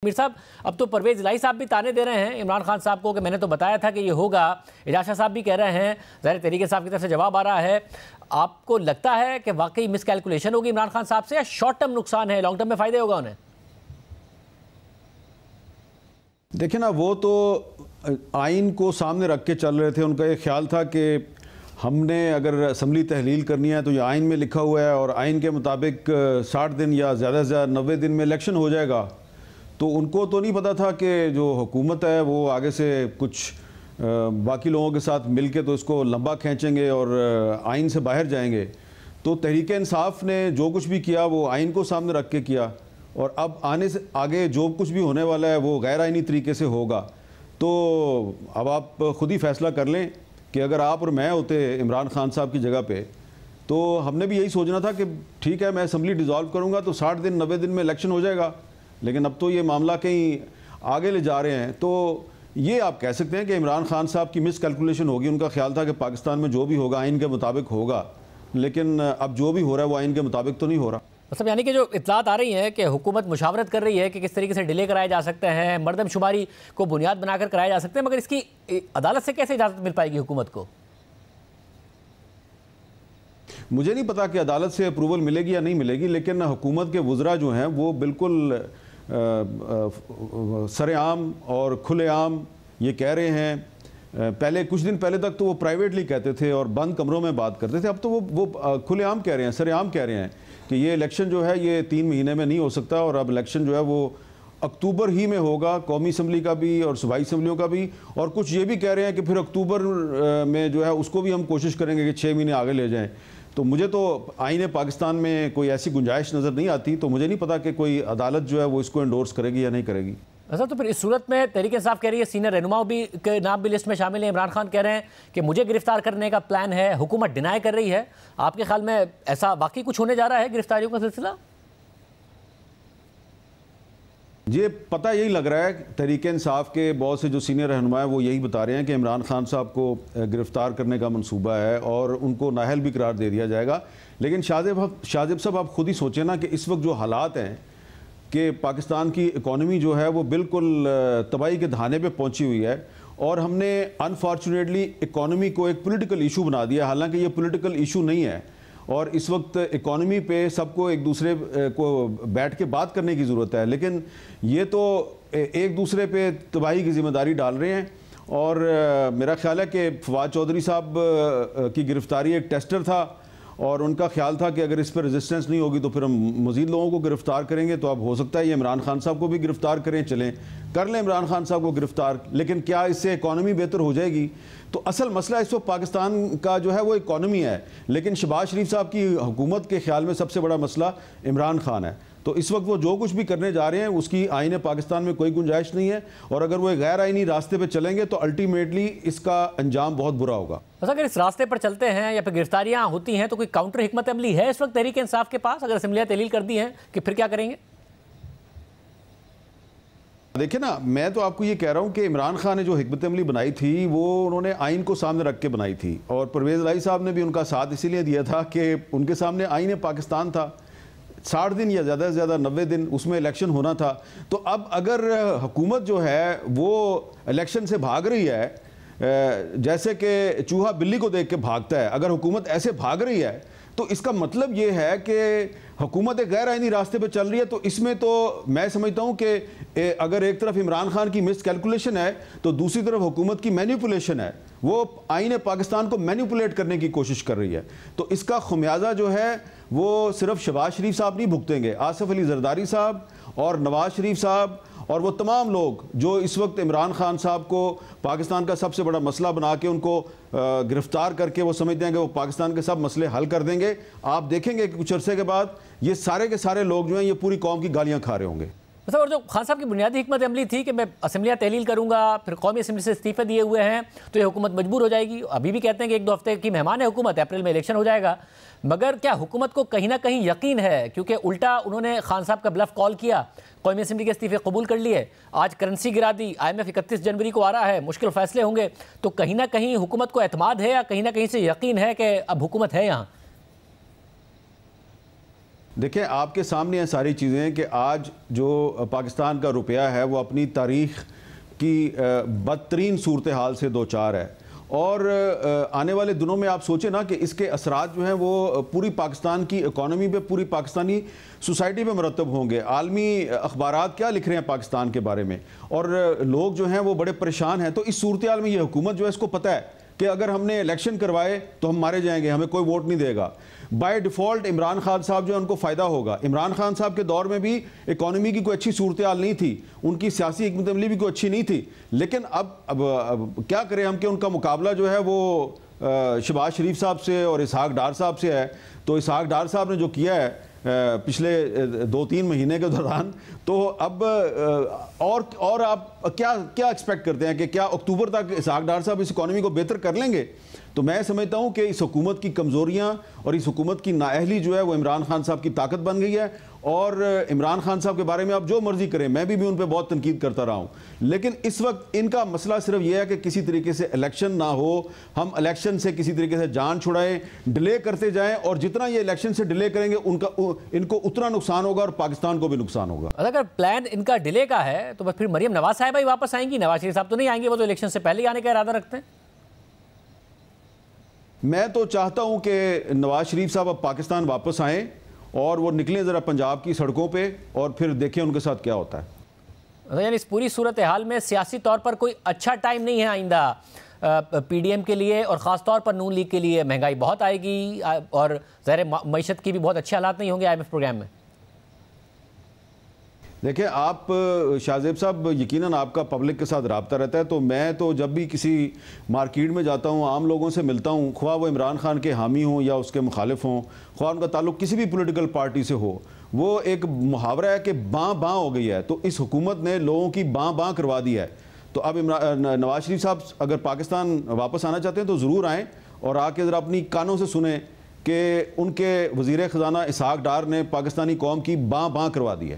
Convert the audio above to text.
मीर साहब, अब तो परवेज इलाही साहब भी ताने दे रहे हैं इमरान खान साहब को कि मैंने तो बताया था कि ये होगा। एजाज शाह साहब भी कह रहे हैं, ज़ाहिर तरीके साहब की तरफ से जवाब आ रहा है। आपको लगता है कि वाकई मिसकैलकुलेशन होगी इमरान खान साहब से या शॉर्ट टर्म नुकसान है, लॉन्ग टर्म में फ़ायदे होगा उन्हें? देखिए ना, वो तो आइन को सामने रख के चल रहे थे। उनका ये ख्याल था कि हमने अगर असम्बली तहलील करनी है तो ये आइन में लिखा हुआ है और आइन के मुताबिक 60 दिन या ज़्यादा से ज़्यादा 90 दिन में इलेक्शन हो जाएगा। तो उनको तो नहीं पता था कि जो हुकूमत है वो आगे से कुछ बाकी लोगों के साथ मिल के तो इसको लंबा खींचेंगे और आइन से बाहर जाएंगे। तो तहरीक इंसाफ ने जो कुछ भी किया वो आइन को सामने रख के किया, और अब आने से आगे जो कुछ भी होने वाला है वो गैर आइनी तरीके से होगा। तो अब आप खुद ही फैसला कर लें कि अगर आप और मैं होते इमरान खान साहब की जगह पे, तो हमने भी यही सोचना था कि ठीक है, मैं असम्बली डिज़ोल्व करूँगा तो 60 दिन 90 दिन में इलेक्शन हो जाएगा। लेकिन अब तो ये मामला कहीं आगे ले जा रहे हैं। तो ये आप कह सकते हैं कि इमरान खान साहब की मिस कैलकुलेशन होगी। उनका ख्याल था कि पाकिस्तान में जो भी होगा आइन के मुताबिक होगा, लेकिन अब जो भी हो रहा है वो आइन के मुताबिक तो नहीं हो रहा। मतलब यानी कि जो इत्तलात आ रही हैं कि हुकूमत मुशावरत कर रही है कि किस तरीके से डिले कराए जा सकते हैं, मरदमशुमारी को बुनियाद बनाकर कराए जा सकते हैं, मगर इसकी अदालत से कैसे इजाज़त मिल पाएगी हुकूमत को? मुझे नहीं पता कि अदालत से अप्रूवल मिलेगी या नहीं मिलेगी, लेकिन हुकूमत के वज़रा जो हैं वो बिल्कुल सरेआम और खुलेआम ये कह रहे हैं। पहले कुछ दिन पहले तक तो वो प्राइवेटली कहते थे और बंद कमरों में बात करते थे। अब तो वो खुलेआम कह रहे हैं, सरेआम कह रहे हैं कि ये इलेक्शन जो है ये 3 महीने में नहीं हो सकता, और अब इलेक्शन जो है वो अक्टूबर ही में होगा, कौमी असम्बली का भी और सूबाई असम्बलियों का भी। और कुछ ये भी कह रहे हैं कि फिर अक्टूबर में जो है उसको भी हम कोशिश करेंगे कि 6 महीने आगे ले जाएँ। तो मुझे तो आईन पाकिस्तान में कोई ऐसी गुंजाइश नज़र नहीं आती। तो मुझे नहीं पता कि कोई अदालत जो है वो इसको एंडोर्स करेगी या नहीं करेगी। अच्छा, तो फिर इस सूरत में तहरीक इंसाफ कह रही है सीनियर रहनुमाओं भी के नाम भी लिस्ट में शामिल है। इमरान खान कह रहे हैं कि मुझे गिरफ्तार करने का प्लान है, हुकूमत डिनाई कर रही है। आपके ख्याल में ऐसा वाकई कुछ होने जा रहा है, गिरफ्तारियों का सिलसिला? ये पता यही लग रहा है, तहरीक इंसाफ के बहुत से जो सीनियर रहनुमा है वो यही बता रहे हैं कि इमरान खान साहब को गिरफ़्तार करने का मंसूबा है और उनको नाअहल भी करार दे दिया जाएगा। लेकिन शाहजेब साहब आप खुद ही सोचें ना कि इस वक्त जो हालात हैं कि पाकिस्तान की इकॉनमी जो है वो बिल्कुल तबाही के दहाने पे पहुंची हुई है, और हमने अनफॉर्चुनेटली इकॉनमी को एक पॉलिटिकल इशू बना दिया। हालांकि ये पॉलिटिकल इशू नहीं है, और इस वक्त इकॉनमी पे सबको एक दूसरे को बैठ के बात करने की ज़रूरत है। लेकिन ये तो एक दूसरे पे तबाही की जिम्मेदारी डाल रहे हैं। और मेरा ख्याल है कि फवाद चौधरी साहब की गिरफ़्तारी एक टेस्टर था, और उनका ख्याल था कि अगर इस पर रेजिस्टेंस नहीं होगी तो फिर हम मज़ीद लोगों को गिरफ़्तार करेंगे। तो अब हो सकता है ये इमरान खान साहब को भी गिरफ़्तार करें, चलें कर लें इमरान खान साहब को गिरफ़्तार। लेकिन क्या इससे इकॉनमी बेहतर हो जाएगी? तो असल मसला इस वक्त पाकिस्तान का जो है वो इकॉनमी है, लेकिन शहबाज शरीफ साहब की हुकूमत के ख्याल में सबसे बड़ा मसला इमरान खान है। तो इस वक्त वो जो कुछ भी करने जा रहे हैं उसकी आईन पाकिस्तान में कोई गुंजाइश नहीं है, और अगर वो गैर आईनी रास्ते पे चलेंगे तो अल्टीमेटली इसका अंजाम बहुत बुरा होगा। बस अगर इस रास्ते पर चलते हैं या फिर गिरफ्तारियां होती हैं तो कोई काउंटर हिकमत अमली है इस वक्त तहरीक इंसाफ के पास? अगर असम्बलियां तहलील कर दी हैं कि फिर क्या करेंगे? देखिए ना, मैं तो आपको ये कह रहा हूँ कि इमरान खान ने जो हिकमत अमली बनाई थी वो उन्होंने आइन को सामने रख के बनाई थी, और परवेज इलाही साहब ने भी उनका साथ इसीलिए दिया था कि उनके सामने आइन पाकिस्तान था। 60 दिन या ज़्यादा से ज़्यादा 90 दिन उसमें इलेक्शन होना था। तो अब अगर हुकूमत जो है वो इलेक्शन से भाग रही है, जैसे कि चूहा बिल्ली को देख के भागता है, अगर हुकूमत ऐसे भाग रही है तो इसका मतलब ये है कि हुकूमत एक गैर आइनी रास्ते पे चल रही है। तो इसमें तो मैं समझता हूँ कि अगर एक तरफ इमरान खान की मिस कैलकुलेशन है तो दूसरी तरफ हुकूमत की मैनिपुलेशन है। वो आइन पाकिस्तान को मैनिपुलेट करने की कोशिश कर रही है। तो इसका खुमियाजा जो है वो सिर्फ शहबाज शरीफ साहब नहीं भुगतेंगे, आसिफ अली जरदारी साहब और नवाज शरीफ साहब और वो तमाम लोग जो इस वक्त इमरान खान साहब को पाकिस्तान का सबसे बड़ा मसला बना के उनको गिरफ्तार करके वो समझते हैं कि वो पाकिस्तान के सब मसले हल कर देंगे। आप देखेंगे कि कुछ अरसे के बाद ये सारे के सारे लोग जो हैं ये पूरी कौम की गालियां खा रहे होंगे। और जो खान साहब की बुनियादी हिकमत अमली थी कि मैं असम्बलियाँ तहलील करूँगा, फिर कौमी असम्बली से इस्तीफे दिए हुए हैं तो ये हुकूमत मजबूर हो जाएगी। अभी भी कहते हैं कि 1-2 हफ्ते की मेहमान है हुकूमत, अप्रैल में इलेक्शन हो जाएगा। मगर क्या हुकूमत को कहीं ना कहीं यकीन है, क्योंकि उल्टा उन्होंने खान साहब का ब्लफ कॉल किया, कौमी असम्बली के इस्तीफे कबूल कर लिए, आज करेंसी गिरा दी, IMF 31 जनवरी को आ रहा है, मुश्किल फैसले होंगे। तो कहीं ना कहीं हुकूमत को एतमाद है या कहीं ना कहीं से यकीन है कि अब हुकूमत है यहाँ? देखिए, आपके सामने ये सारी चीज़ें कि आज जो पाकिस्तान का रुपया है वो अपनी तारीख़ की बदतरीन सूरत हाल से दो चार है, और आने वाले दिनों में आप सोचें ना कि इसके असरात जो हैं वो पूरी पाकिस्तान की इकॉनमी पे, पूरी पाकिस्तानी सोसाइटी पे मरतब होंगे। आलमी अखबारात क्या लिख रहे हैं पाकिस्तान के बारे में, और लोग जो हैं वो बड़े परेशान हैं। तो इस सूरत हाल में ये हुकूमत जो है इसको पता है कि अगर हमने इलेक्शन करवाए तो हम मारे जाएंगे, हमें कोई वोट नहीं देगा। बाय डिफ़ॉल्ट इमरान खान साहब जो है उनको फ़ायदा होगा। इमरान खान साहब के दौर में भी इकॉनमी की कोई अच्छी सूरत हाल नहीं थी, उनकी सियासी हिकमत अमली भी कोई अच्छी नहीं थी, लेकिन अब क्या करें हम कि उनका मुकाबला जो है वो शहबाज शरीफ साहब से और इसहाक डार साहब से है। तो इसहाक डार साहब ने जो किया है पिछले 2-3 महीने के दौरान, तो अब और आप क्या एक्सपेक्ट करते हैं कि क्या अक्टूबर तक इसहाक डार साहब इस इकॉनमी को बेहतर कर लेंगे? तो मैं समझता हूं कि इस हुकूमत की कमज़ोरियां और इस हुकूमत की नाअहली जो है वो इमरान खान साहब की ताकत बन गई है। और इमरान खान साहब के बारे में आप जो मर्जी करें, मैं भी उन पर बहुत तनकीद करता रहा हूँ, लेकिन इस वक्त इनका मसला सिर्फ यह है कि किसी तरीके से इलेक्शन ना हो, हम इलेक्शन से किसी तरीके से जान छुड़ाएं, डिले करते जाएं, और जितना ये इलेक्शन से डिले करेंगे इनको उतना नुकसान होगा और पाकिस्तान को भी नुकसान होगा। अगर प्लान इनका डिले का है तो फिर मरियम नवाज साहिबा ही वापस आएंगी, नवाज शरीफ साहब तो नहीं आएंगे, वो तो इलेक्शन से पहले ही आने का इरादा रखते हैं। मैं तो चाहता हूं कि नवाज शरीफ साहब अब पाकिस्तान वापस आएं और वो निकलें ज़रा पंजाब की सड़कों पे, और फिर देखें उनके साथ क्या होता है। यानी इस पूरी सूरत हाल में सियासी तौर पर कोई अच्छा टाइम नहीं है आइंदा पीडीएम के लिए, और ख़ास तौर पर नून लीग के लिए। महंगाई बहुत आएगी और ज़ाहिर मईशत की भी बहुत अच्छे हालात नहीं होंगे IMF प्रोग्राम में। देखिए, आप शाहजेब साहब, यकीनन आपका पब्लिक के साथ रब्ता रहता है, तो मैं तो जब भी किसी मार्केट में जाता हूँ, आम लोगों से मिलता हूँ, ख्वाह वो इमरान खान के हामी हों या उसके मुखालिफ हों, ख्वाह उनका ताल्लुक किसी भी पॉलिटिकल पार्टी से हो, वो एक मुहावरा है कि बाँ बाँ हो गई है। तो इस हुकूमत ने लोगों की बाँ बाँ करवा दी है। तो अब नवाज शरीफ साहब अगर पाकिस्तान वापस आना चाहते हैं तो ज़रूर आएँ, और आके ज़रा अपनी कानों से सुने कि उनके वज़ीर ख़ज़ाना इसहाक डार ने पाकिस्तानी कौम की बाँ बाँ करवा दी है।